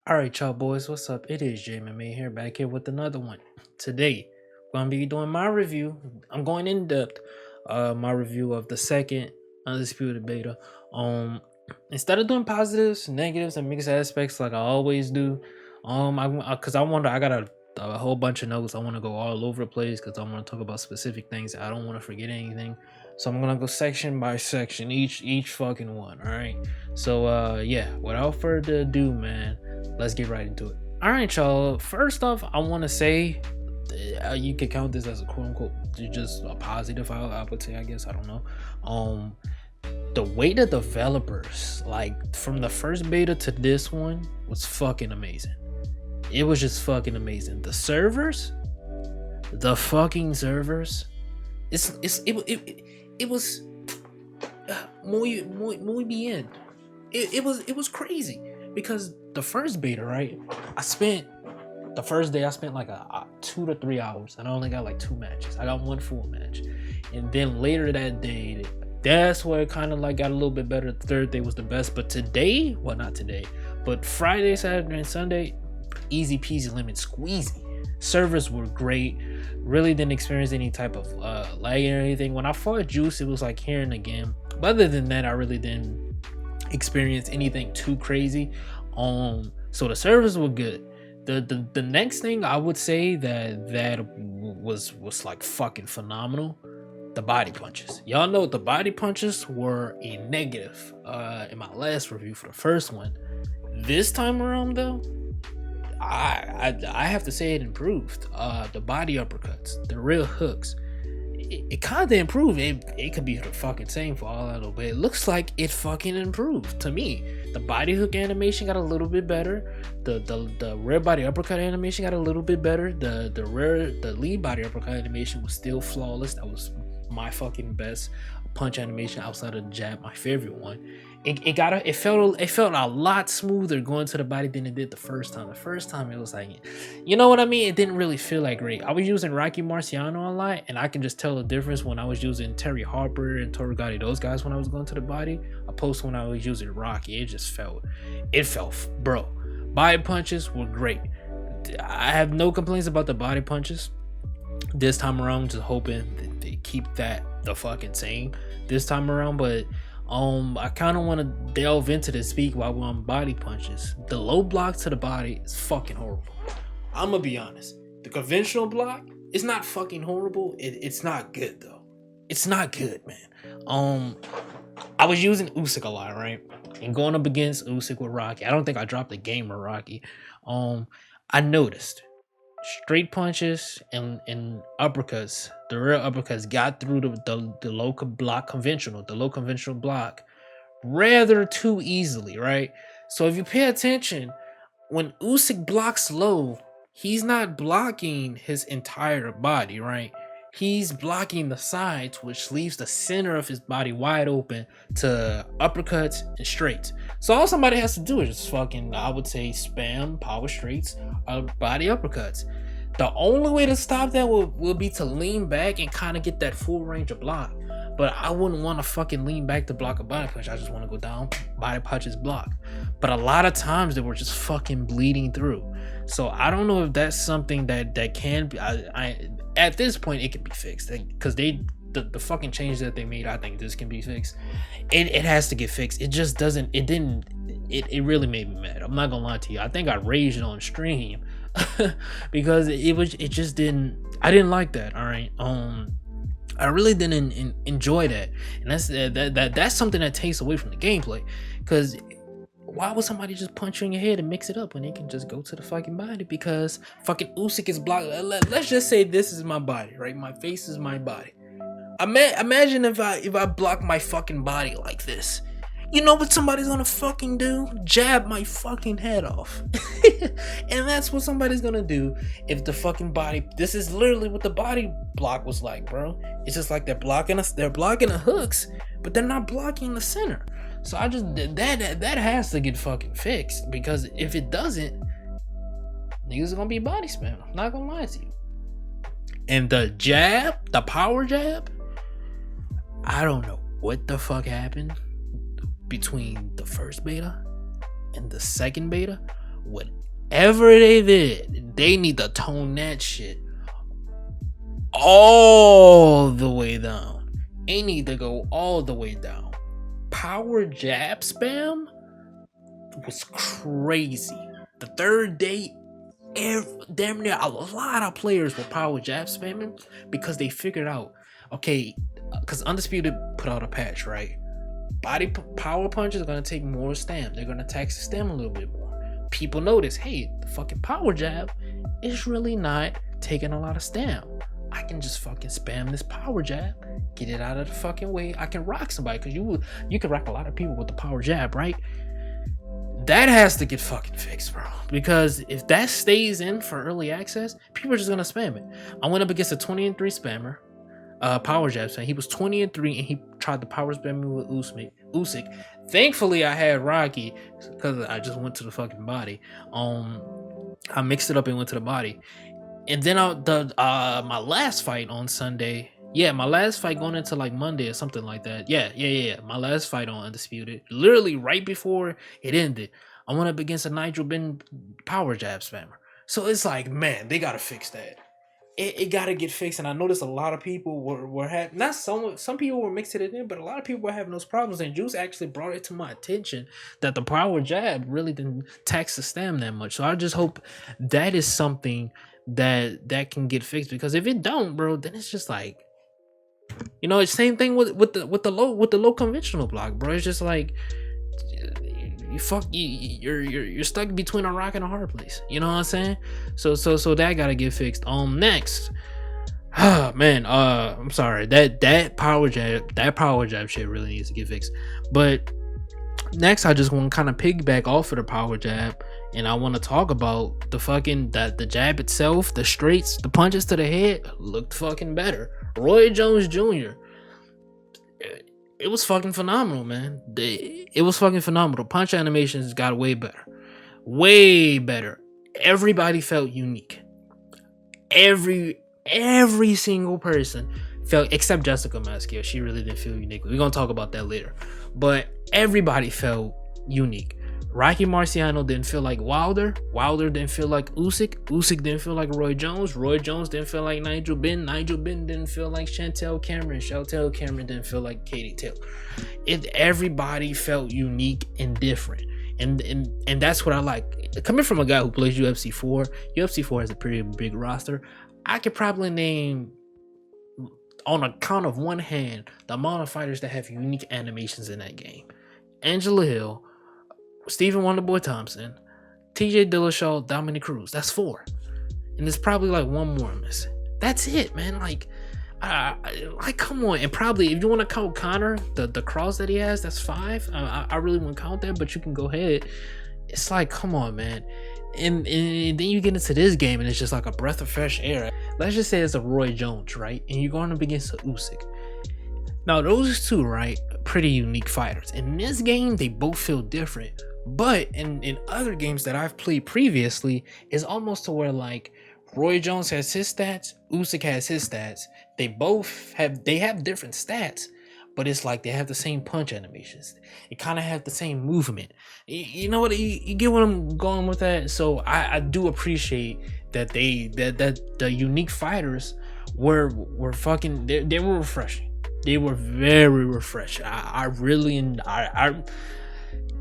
Alright, y'all boys, what's up? It is JMMA here, back here with another one. Today, I'm gonna be doing my review. I'm going in depth, my review of the second Undisputed beta. Instead of doing positives, negatives, and mixed aspects like I always do, I got a whole bunch of notes. I want to go all over the place because I want to talk about specific things. I don't want to forget anything, so I'm gonna go section by section, each fucking one. All right. So yeah, without further ado, man, let's get right into it. All right, y'all. First off, I want to say you could count this as a quote unquote just a positive. I would say, I guess, I don't know. The way the developers, like from the first beta to this one, was fucking amazing. It was just fucking amazing. The servers, the fucking servers, it was muy bien. It was crazy because the first beta, right? The first day I spent like a 2 to 3 hours, and I only got like 2 matches. I got 1 full match, and then later that day, that's where it kind of like got a little bit better. The third day was the best, but today, well, not today, but Friday, Saturday, and Sunday, easy peasy lemon squeezy. Servers were great. Really didn't experience any type of lag or anything. When I fought Juice, it was like here and again, but other than that, I really didn't experience anything too crazy. So the servers were good. The next thing I would say that was like fucking phenomenal, the body punches. Y'all know the body punches were a negative in my last review for the first one. This time around though, I have to say it improved. The body uppercuts, the real hooks, it kind of improved. It could be the fucking same for all I know, but it looks like it fucking improved to me. The body hook animation got a little bit better. The rear body uppercut animation got a little bit better. The lead body uppercut animation was still flawless. That was my fucking best punch animation outside of the jab, my favorite one. It felt a lot smoother going to the body than it did the first time. The first time it was like, you know what I mean? It didn't really feel like great. I was using Rocky Marciano a lot, and I can just tell the difference when I was using Terry Harper and Torgatti, those guys, when I was going to the body, opposed to when I was using Rocky. It felt, bro. Body punches were great. I have no complaints about the body punches. This time around, just hoping that they keep that the fucking same this time around, but I kind of want to delve into this speak while we're on body punches. The low block to the body is fucking horrible. I'm gonna be honest. The conventional block is not fucking horrible. It's not good though. It's not good, man. I was using Usyk a lot, right? And going up against Usyk with Rocky, I don't think I dropped a game with Rocky. I noticed straight punches and uppercuts, the real uppercuts got through the low block the low conventional block rather too easily, right? So if you pay attention, when Usyk blocks low, he's not blocking his entire body, right? He's blocking the sides, which leaves the center of his body wide open to uppercuts and straights. So all somebody has to do is just fucking, I would say, spam power straights or body uppercuts. The only way to stop that will be to lean back and kind of get that full range of block. But I wouldn't want to fucking lean back to block a body punch. I just want to go down, body punches, block. But a lot of times they were just fucking bleeding through. So I don't know if that's something that can be. At this point it can be fixed because the fucking change that they made. I think this can be fixed. It has to get fixed. It just doesn't. It really made me mad. I'm not gonna lie to you. I think I raged on stream because it just didn't. I didn't like that. All right. I really didn't enjoy that, and that's something that takes away from the gameplay. Because why would somebody just punch you in your head and mix it up when they can just go to the fucking body? Because fucking Usyk is blocked. Let's just say this is my body, right? My face is my body. Imagine if I block my fucking body like this. You know what somebody's gonna fucking do? Jab my fucking head off. And that's what somebody's gonna do if the fucking body. This is literally what the body block was like, bro. It's just like they're blocking the hooks, but they're not blocking the center. So I just that has to get fucking fixed, because if it doesn't, niggas are gonna be body spam. I'm not gonna lie to you. And the jab, the power jab, I don't know what the fuck happened between the first beta and the second beta. whatever they did, they need to tone that shit all the way down. They need to go all the way down. Power jab spam was crazy. The third day, damn near a lot of players were power jab spamming because they figured out, okay, because Undisputed put out a patch, right? Power punches are gonna take more stam. They're gonna tax the stam a little bit more. People notice, hey, the fucking power jab is really not taking a lot of stam. I can just fucking spam this power jab, get it out of the fucking way. I can rock somebody, because you can rock a lot of people with the power jab, right? That has to get fucking fixed, bro. Because if that stays in for early access, people are just gonna spam it. I went up against a 20-3 spammer, power jab spam. He was 20-3 and he tried to power spam me with Usyk. Thankfully, I had Rocky because I just went to the fucking body. I mixed it up and went to the body. And then my last fight on Sunday, my last fight going into like Monday or something like that. Yeah. My last fight on Undisputed, literally right before it ended, I went up against a Nigel Benn power jab spammer. So it's like, man, they gotta fix that. It gotta get fixed. And I noticed a lot of people were having, not some people were mixing it in, but a lot of people were having those problems. And Juice actually brought it to my attention that the power jab really didn't tax the stam that much. So I just hope that is something that can get fixed, because if it don't, bro, then it's just like, it's the same thing with the low conventional block, bro. It's just like you're stuck between a rock and a hard place. You know what I'm saying? So that gotta get fixed. Next, man, I'm sorry, that power jab shit really needs to get fixed. But next, I just want to kind of piggyback off of the power jab, and I want to talk about the jab itself, the straights, the punches to the head looked fucking better. Roy Jones Jr., it was fucking phenomenal, man. It was fucking phenomenal. Punch animations got way better. Everybody felt unique. Every single person felt, except Jessica Maschio. She really didn't feel unique. We're gonna talk about that later. But everybody felt unique. Rocky Marciano didn't feel like Wilder. Wilder didn't feel like Usyk. Usyk didn't feel like Roy Jones. Roy Jones didn't feel like Nigel Benn. Nigel Benn didn't feel like Chantel Cameron. Chantel Cameron didn't feel like Katie Taylor. Everybody felt unique and different. And that's what I like. Coming from a guy who plays UFC 4, UFC 4 has a pretty big roster. I could probably name, on a count of one hand, the amount of fighters that have unique animations in that game. Angela Hill, Stephen Wonderboy Thompson, TJ Dillashaw, Dominic Cruz. That's 4. And there's probably like one more missing. That's it, man. Like come on. And probably, if you want to count Conor, the cross that he has, that's 5. I really wouldn't count that, but you can go ahead. It's like, come on, man. And then you get into this game and it's just like a breath of fresh air. Let's just say it's a Roy Jones, right? And you're going up against a Usyk. Now, those two, right, pretty unique fighters. In this game, they both feel different. But in other games that I've played previously, it's almost to where like Roy Jones has his stats, Usyk has his stats. They have different stats, but it's like they have the same punch animations. They kind of have the same movement. You know what? You get what I'm going with that. So I do appreciate that the unique fighters were fucking. They were refreshing. They were very refreshing.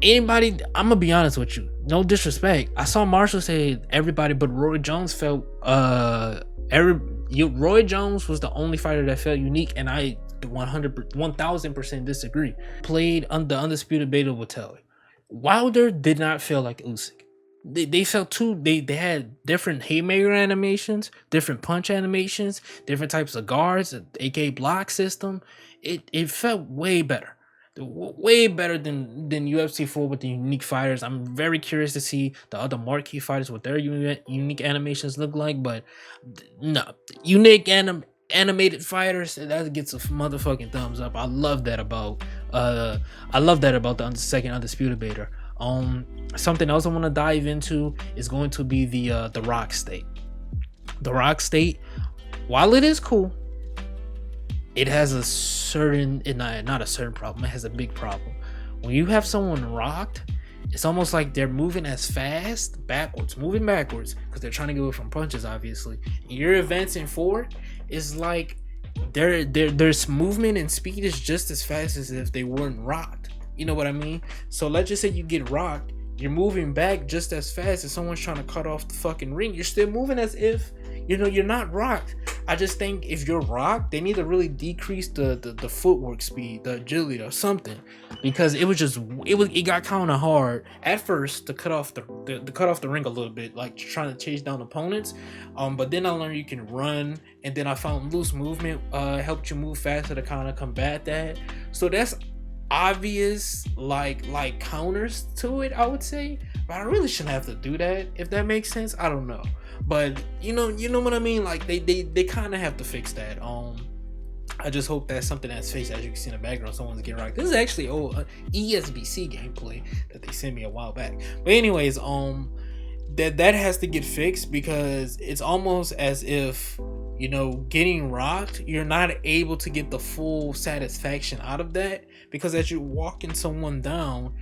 Anybody, I'm gonna be honest with you, no disrespect, I saw Marshall say everybody but Roy Jones felt Roy Jones was the only fighter that felt unique, and I 1000% disagree. Played the Undisputed Beta will tell you, Wilder did not feel like Usyk. They felt they had different haymaker animations, different punch animations, different types of guards, aka block system. It felt way better than UFC 4 with the unique fighters. I'm very curious to see the other marquee fighters with their unique animations look like, but no, unique animated fighters, that gets a motherfucking thumbs up. I love that about the second Undisputed Beta. Something else I want to dive into is going to be the Rock State. The Rock State, while it is cool, it has a certain, not a certain problem, it has a big problem. When you have someone rocked, it's almost like they're moving as fast moving backwards because they're trying to get away from punches, obviously. And you're advancing forward. It's like there's movement and speed is just as fast as if they weren't rocked. You know what I mean? So let's just say you get rocked, you're moving back just as fast as someone's trying to cut off the fucking ring. You're still moving as if, you know, you're not rocked. I just think if you're rocked, they need to really decrease the footwork speed, the agility or something, because it got kind of hard at first to cut off the ring a little bit, like trying to chase down opponents. But then I learned you can run, and then I found loose movement helped you move faster to kind of combat that. So that's obvious like counters to it, I would say, but I really shouldn't have to do that, if that makes sense. I don't know, but you know what I mean. Like they kind of have to fix that. I just hope that's something that's fixed. As you can see in the background, someone's getting rocked. This is actually ESBC gameplay that they sent me a while back. But anyways, that has to get fixed, because it's almost as if, you know, getting rocked, you're not able to get the full satisfaction out of that, because as you're walking someone down,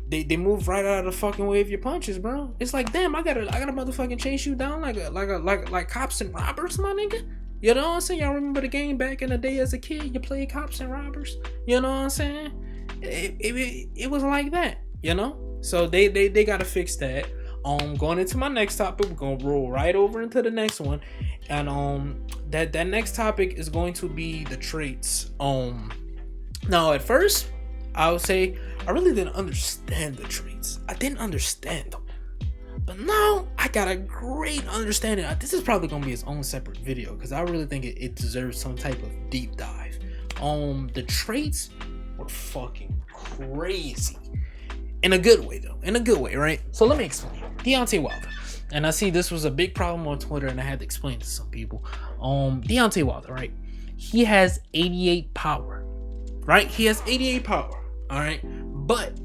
they move right out of the fucking way of your punches, bro. It's like, damn, I gotta motherfucking chase you down like cops and robbers, my nigga. You know what I'm saying? Y'all remember the game back in the day as a kid? You played cops and robbers. You know what I'm saying? It was like that, you know? So they gotta fix that. Going into my next topic, we're gonna roll right over into the next one, and that next topic is going to be the traits. Now at first, I would say I really didn't understand the traits. I didn't understand them, but now I got a great understanding. This is probably gonna be its own separate video, because I really think it deserves some type of deep dive. The traits were fucking crazy. In a good way, though. In a good way, right? So let me explain. Deontay Wilder. And I see this was a big problem on Twitter, and I had to explain it to some people. Deontay Wilder, right? He has 88 power. Right? He has 88 power. Alright? But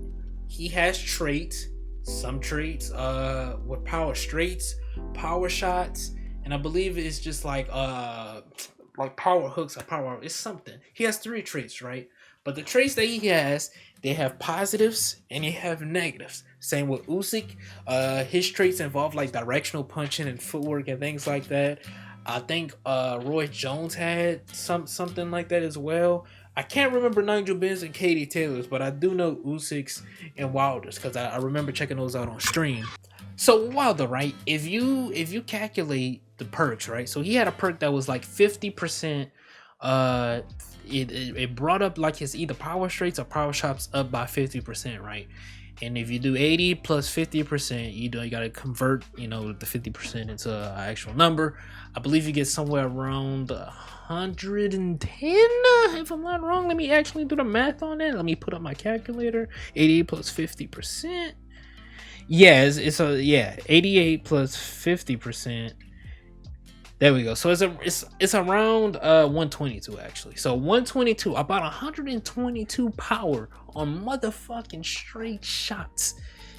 he has traits. Some traits with power straights, power shots, and I believe it's just like power hooks or power. It's something. He has 3 traits, right? But the traits that he has, they have positives and they have negatives. Same with Usyk. His traits involve like directional punching and footwork and things like that. I think Roy Jones had something like that as well. I can't remember Nigel Ben's and Katie Taylor's, but I do know Usyk's and Wilder's, because I remember checking those out on stream. So Wilder, right? If you calculate the perks, right? So he had a perk that was like 50%. It brought up like his either power straights or power shots up by 50%, right? And if you do 80 plus 50%, you gotta convert, the 50% into an actual number. I believe you get somewhere around 110, if I'm not wrong. Let me actually do the math on it. Let me put up my calculator. 88 plus 50%. Yeah, it's 88 plus 50%. There we go. So it's around 122 actually. So 122, about 122 power on motherfucking straight shots.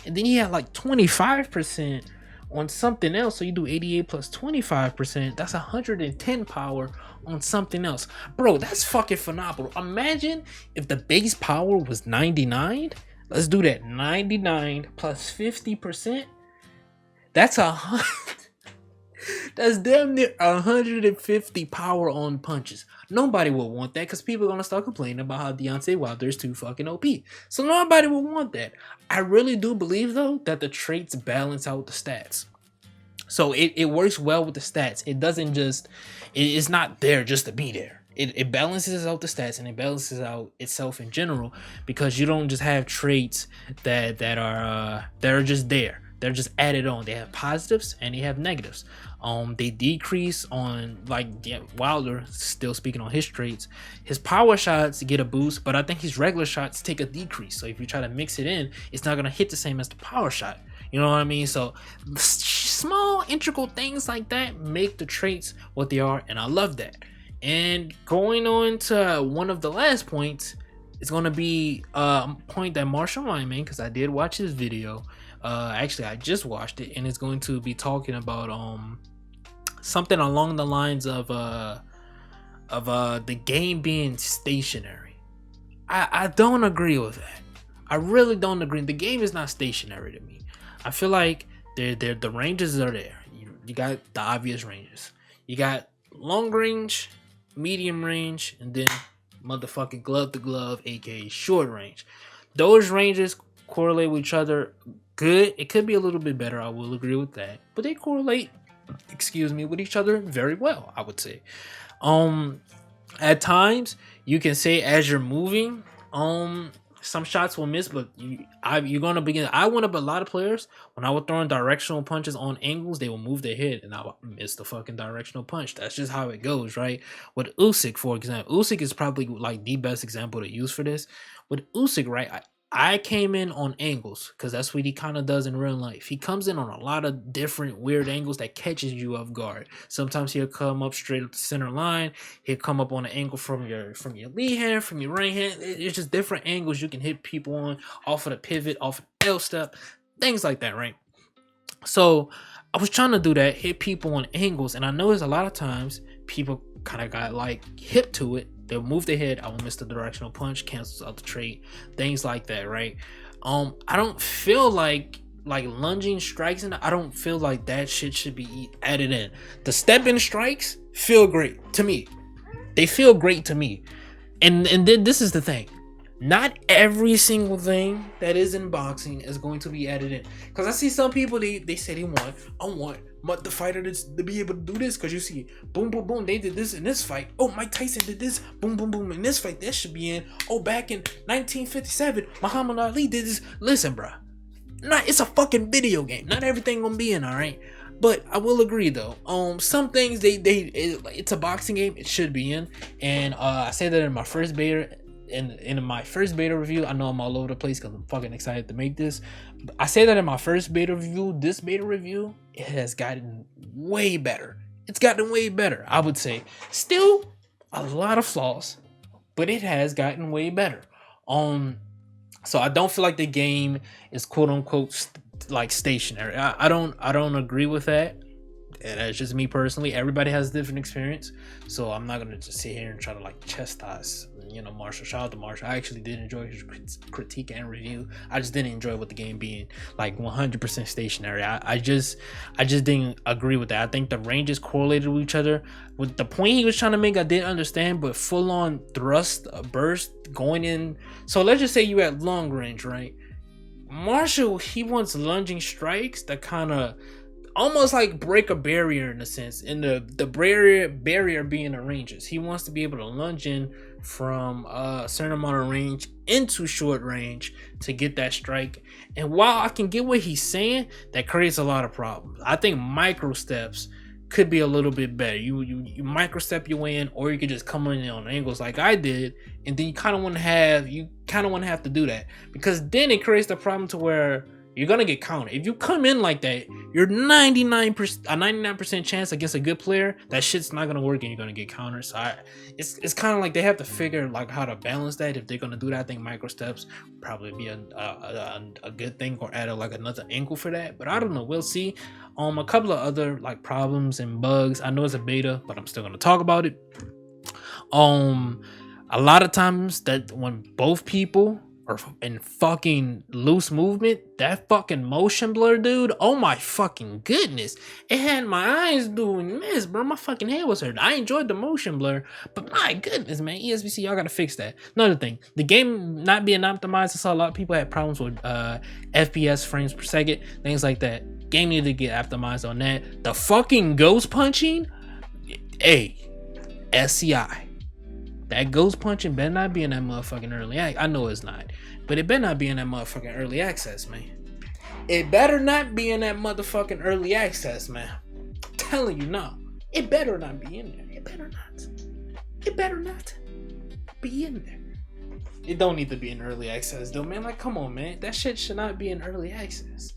And then you have like 25% on something else. So you do 88 plus 25%. That's 110 power on something else. Bro, that's fucking phenomenal. Imagine if the base power was 99. Let's do that. 99 plus 50%. That's that's damn near 150 power on punches. Nobody will want that, because people are going to start complaining about how Deontay Wilder is too fucking OP. So nobody will want that. I really do believe, though, that the traits balance out the stats. So it works well with the stats. It doesn't just... It's not there just to be there. It balances out the stats, and it balances out itself in general, because you don't just have traits that are just there. They're just added on. They have positives and they have negatives. They decrease on, Wilder, still speaking on his traits, his power shots get a boost, but I think his regular shots take a decrease. So if you try to mix it in, it's not going to hit the same as the power shot. You know what I mean? So small integral things like that make the traits what they are, and I love that. And going on to one of the last points, it's going to be a point that Marshall Ryan made, because I did watch his video. Actually, I just watched it, and it's going to be talking about something along the lines of the game being stationary. I don't agree with that. I really don't agree. The game is not stationary to me. I feel like the ranges are there. You got the obvious ranges. You got long range, medium range, and then motherfucking glove to glove, aka short range. Those ranges correlate with each other good. It could be a little bit better, I will agree with that. But they correlate, with each other very well, I would say. At times you can say as you're moving, some shots will miss, but you're gonna begin. I went up a lot of players when I was throwing directional punches on angles, they will move their head and I would miss the fucking directional punch. That's just how it goes, right? With Usyk, for example, Usyk is probably like the best example to use for this. With Usyk, right? I came in on angles because that's what he kind of does in real life. He comes in on a lot of different weird angles that catches you off guard. Sometimes he'll come up straight up the center line. He'll come up on an angle from your lead hand, from your right hand. It's just different angles you can hit people on, off of the pivot, off of the L step, things like that, right? So I was trying to do that, hit people on angles, and I noticed a lot of times people kind of got like hip to it. They'll move their head, I will miss the directional punch, cancels out the trade, things like that, right? I don't feel like lunging strikes, and I don't feel like that shit should be added in. The step-in strikes feel great to me. They feel great to me. And then this is the thing. Not every single thing that is in boxing is going to be added in. Because I see some people, they say I want the fighter to be able to do this. Because you see, boom, boom, boom, they did this in this fight. Oh, Mike Tyson did this, boom, boom, boom, in this fight. That should be in. Oh, back in 1957, Muhammad Ali did this. Listen, bro. It's a fucking video game. Not everything gonna be in, alright? But I will agree though. Some things it's a boxing game. It should be in. And I said that in my first beta. In my first beta review, I know I'm all over the place because I'm fucking excited to make this. I say that in my first beta review. This beta review, it has gotten way better. It's gotten way better, I would say. Still a lot of flaws, but it has gotten way better. So I don't feel like the game is quote unquote like stationary. I don't agree with that. And that's just me personally. Everybody has a different experience, so I'm not gonna just sit here and try to like chastise, Marshall. Shout out to Marshall. I actually did enjoy his critique and review. I just didn't enjoy with the game being like 100% stationary. I just didn't agree with that. I think the ranges correlated with each other. With the point he was trying to make, I didn't understand, but full on thrust, burst going in. So let's just say you at long range, right? Marshall, he wants lunging strikes that kind of almost like break a barrier in a sense, and the barrier being the ranges. He wants to be able to lunge in from a certain amount of range into short range to get that strike. And while I can get what he's saying, that creates a lot of problems. I think micro steps could be a little bit better. You micro step your way in, or you could just come in on angles like I did, and then you kind of want to have to do that, because then it creates the problem to where you're gonna get countered. If you come in like that, you're 99% chance against a good player that shit's not gonna work and you're gonna get countered. So it's kind of like they have to figure like how to balance that. If they're gonna do that, I think micro steps probably be a good thing, or add like another angle for that. But I don't know. We'll see. A couple of other like problems and bugs. I know it's a beta, but I'm still gonna talk about it. A lot of times that when both people or in fucking loose movement, that fucking motion blur, dude, oh my fucking goodness, it had my eyes doing this, bro. My fucking head was hurt. I enjoyed the motion blur, but my goodness, man, ESBC, y'all gotta fix that. Another thing, the game not being optimized. I saw a lot of people had problems with FPS, frames per second, things like that. Game needed to get optimized on that. The fucking ghost punching, SCI. That ghost punching better not be in that motherfucking early access. I know it's not, but it better not be in that motherfucking early access, man. It better not be in that motherfucking early access, man. I'm telling you now. It better not be in there. It better not. It better not be in there. It don't need to be in early access though, man. Like, come on, man. That shit should not be in early access.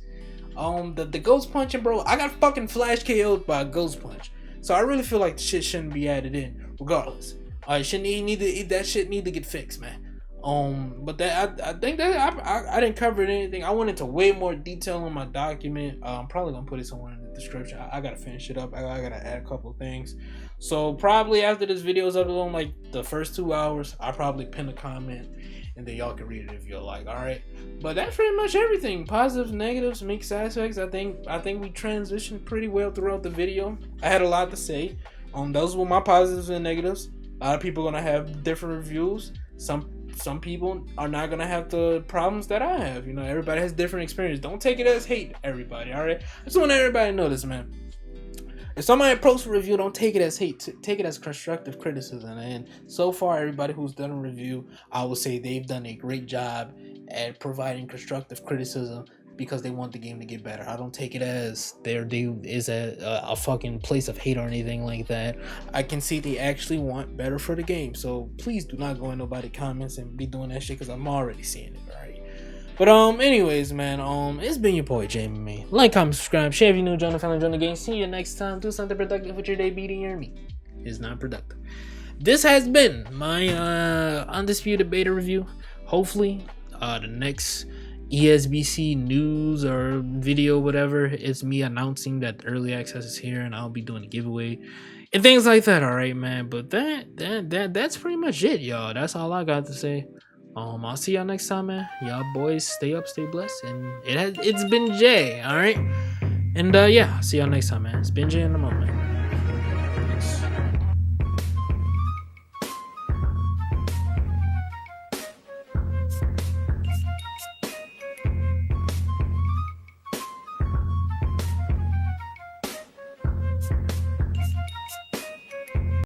The ghost punching, bro. I got fucking flash KO'd by a ghost punch. So I really feel like the shit shouldn't be added in, regardless. That shit need to get fixed, man. But that I think that I didn't cover anything. I went into way more detail on my document. I'm probably gonna put it somewhere in the description. I gotta finish it up. I gotta add a couple of things. So probably after this video is up on like the first 2 hours, I'll probably pin a comment and then y'all can read it if you're like. All right, but that's pretty much everything. Positives, negatives, mixed aspects. I think we transitioned pretty well throughout the video. I had a lot to say. Those were my positives and negatives. A lot of people are gonna have different reviews. Some people are not gonna have the problems that I have. You know, everybody has different experience. Don't take it as hate, everybody. All right, I just want everybody to know this, man. If somebody posts a review, don't take it as hate. Take it as constructive criticism. And so far, everybody who's done a review, I would say they've done a great job at providing constructive criticism because they want the game to get better. I don't take it as there is a fucking place of hate or anything like that. I can see they actually want better for the game. So please do not go in nobody's comments and be doing that shit because I'm already seeing it, alright? But anyways, man, it's been your boy Jamie, man. Like, comment, subscribe, share if you're new, join the family, join the game. See you next time. Do something productive with your day. Beating your meat is not productive. This has been my Undisputed beta review. Hopefully, the next ESBC news or video, whatever, it's me announcing that early access is here and I'll be doing a giveaway and things like that. All right, man. But that's pretty much it, y'all. That's all I got to say. I'll see y'all next time, man. Y'all boys stay up, stay blessed, and it's been Jay, all right. And yeah, see y'all next time, man. It's been Jay in the moment. Peace.